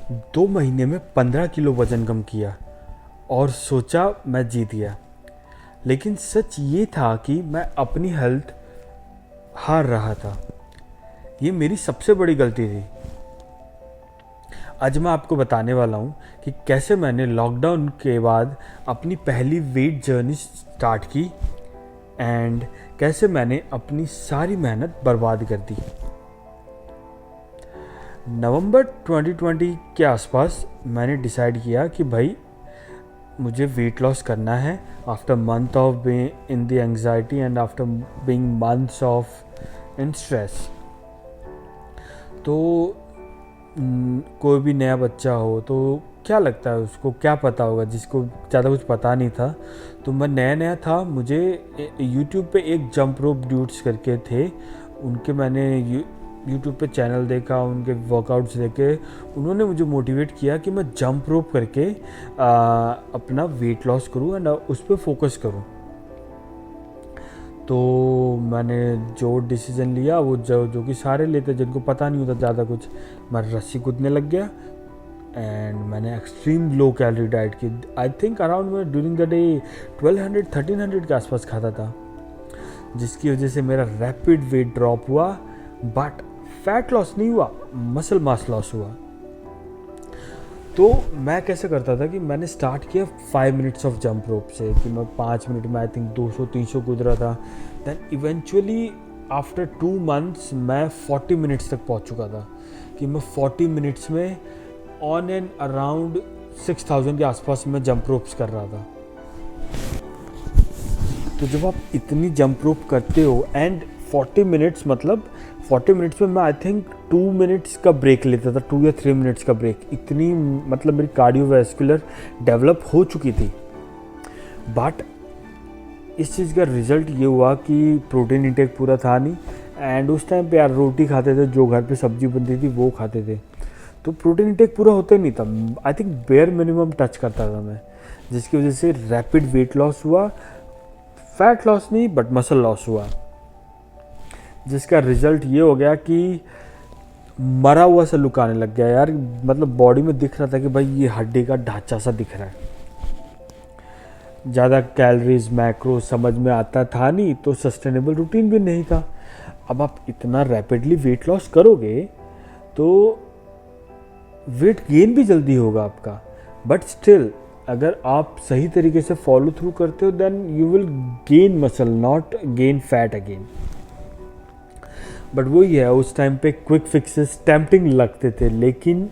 2 महीने में 15 किलो वज़न कम किया और सोचा मैं जीत गया। लेकिन सच ये था कि मैं अपनी हेल्थ हार रहा था। ये मेरी सबसे बड़ी गलती थी। आज मैं आपको बताने वाला हूँ कि कैसे मैंने लॉकडाउन के बाद अपनी पहली वेट जर्नी स्टार्ट की एंड कैसे मैंने अपनी सारी मेहनत बर्बाद कर दी। नवंबर 2020 के आसपास मैंने डिसाइड किया कि भाई मुझे वेट लॉस करना है after month of being in the anxiety and after being months of in stress. तो कोई भी नया बच्चा हो तो क्या लगता है उसको, क्या पता होगा, जिसको ज़्यादा कुछ पता नहीं था। तो मैं नया नया था, मुझे यूट्यूब पे एक जंप रोप ड्यूड्स करके थे, उनके मैंने यूट्यूब पे चैनल देखा, उनके वर्कआउट्स देखे। उन्होंने मुझे मोटिवेट किया कि मैं जंप रोप करके अपना वेट लॉस करूं एंड उस पर फोकस करूं। तो मैंने जो डिसीज़न लिया वो जो कि सारे लेते जिनको पता नहीं होता ज़्यादा कुछ, मैं रस्सी कूदने लग गया एंड मैंने एक्सट्रीम लो कैलोरी डाइट की। आई थिंक अराउंड मैं ड्यूरिंग द डे 1200-1300 के आसपास खाता था, जिसकी वजह से मेरा रैपिड वेट ड्रॉप हुआ, बट फैट लॉस नहीं हुआ, मसल मास लॉस हुआ। तो मैं कैसे करता था कि मैंने स्टार्ट किया 5 मिनट्स ऑफ जंप रोप से, कि मैं 5 मिनट में आई थिंक 200-300 कूद रहा था। दैन इवेंचुअली आफ्टर 2 मंथ्स मैं 40 मिनट्स तक पहुंच चुका था, कि मैं 40 मिनट्स में ऑन एंड अराउंड 6000 के आसपास मैं जंप रोप्स कर रहा था। तो जब आप इतनी जंप रोप करते हो एंड 40 मिनट्स, मतलब 40 मिनट्स में मैं आई थिंक 2 मिनट्स का ब्रेक लेता था, 2 या 3 मिनट्स का ब्रेक। इतनी मतलब मेरी कार्डियोवैस्कुलर डेवलप हो चुकी थी। बट इस चीज़ का रिजल्ट ये हुआ कि प्रोटीन इंटेक पूरा था नहीं, एंड उस टाइम पे यार रोटी खाते थे, जो घर पे सब्जी बनती थी वो खाते थे, तो प्रोटीन इंटेक पूरा होता ही नहीं था। I think bare minimum touch करता था मैं, जिसकी वजह से रैपिड वेट लॉस हुआ, फैट लॉस नहीं बट मसल लॉस हुआ, जिसका रिजल्ट ये हो गया कि मरा हुआ सा लुक आने लग गया यार। मतलब बॉडी में दिख रहा था कि भाई ये हड्डी का ढांचा सा दिख रहा है। ज़्यादा कैलोरीज मैक्रो समझ में आता था नहीं, तो सस्टेनेबल रूटीन भी नहीं था। अब आप इतना रैपिडली वेट लॉस करोगे तो वेट गेन भी जल्दी होगा आपका, बट स्टिल अगर आप सही तरीके से फॉलो थ्रू करते हो then you will gain muscle, not gain fat again. But वही है, उस टाइम पे क्विक फिक्सेस टेम्पटिंग लगते थे, लेकिन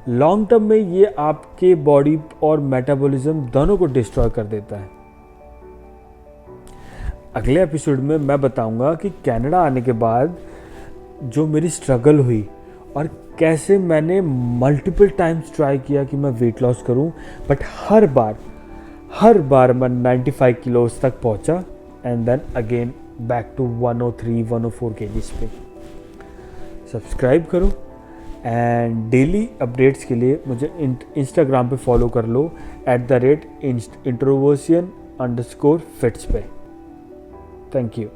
लॉन्ग टर्म में ये आपके बॉडी और मेटाबॉलिज्म दोनों को डिस्ट्रॉय कर देता है। अगले एपिसोड में मैं बताऊंगा कि कनाडा आने के बाद जो मेरी स्ट्रगल हुई और कैसे मैंने मल्टीपल टाइम्स ट्राई किया कि मैं वेट लॉस करूं, बट हर बार मैं 95 किलोज तक पहुंचा and then again back to 103-104 KGs पे। सब्सक्राइब करो एंड डेली अपडेट्स के लिए मुझे इंस्टाग्राम पे फॉलो कर लो @introversion_fits पे। Thank you.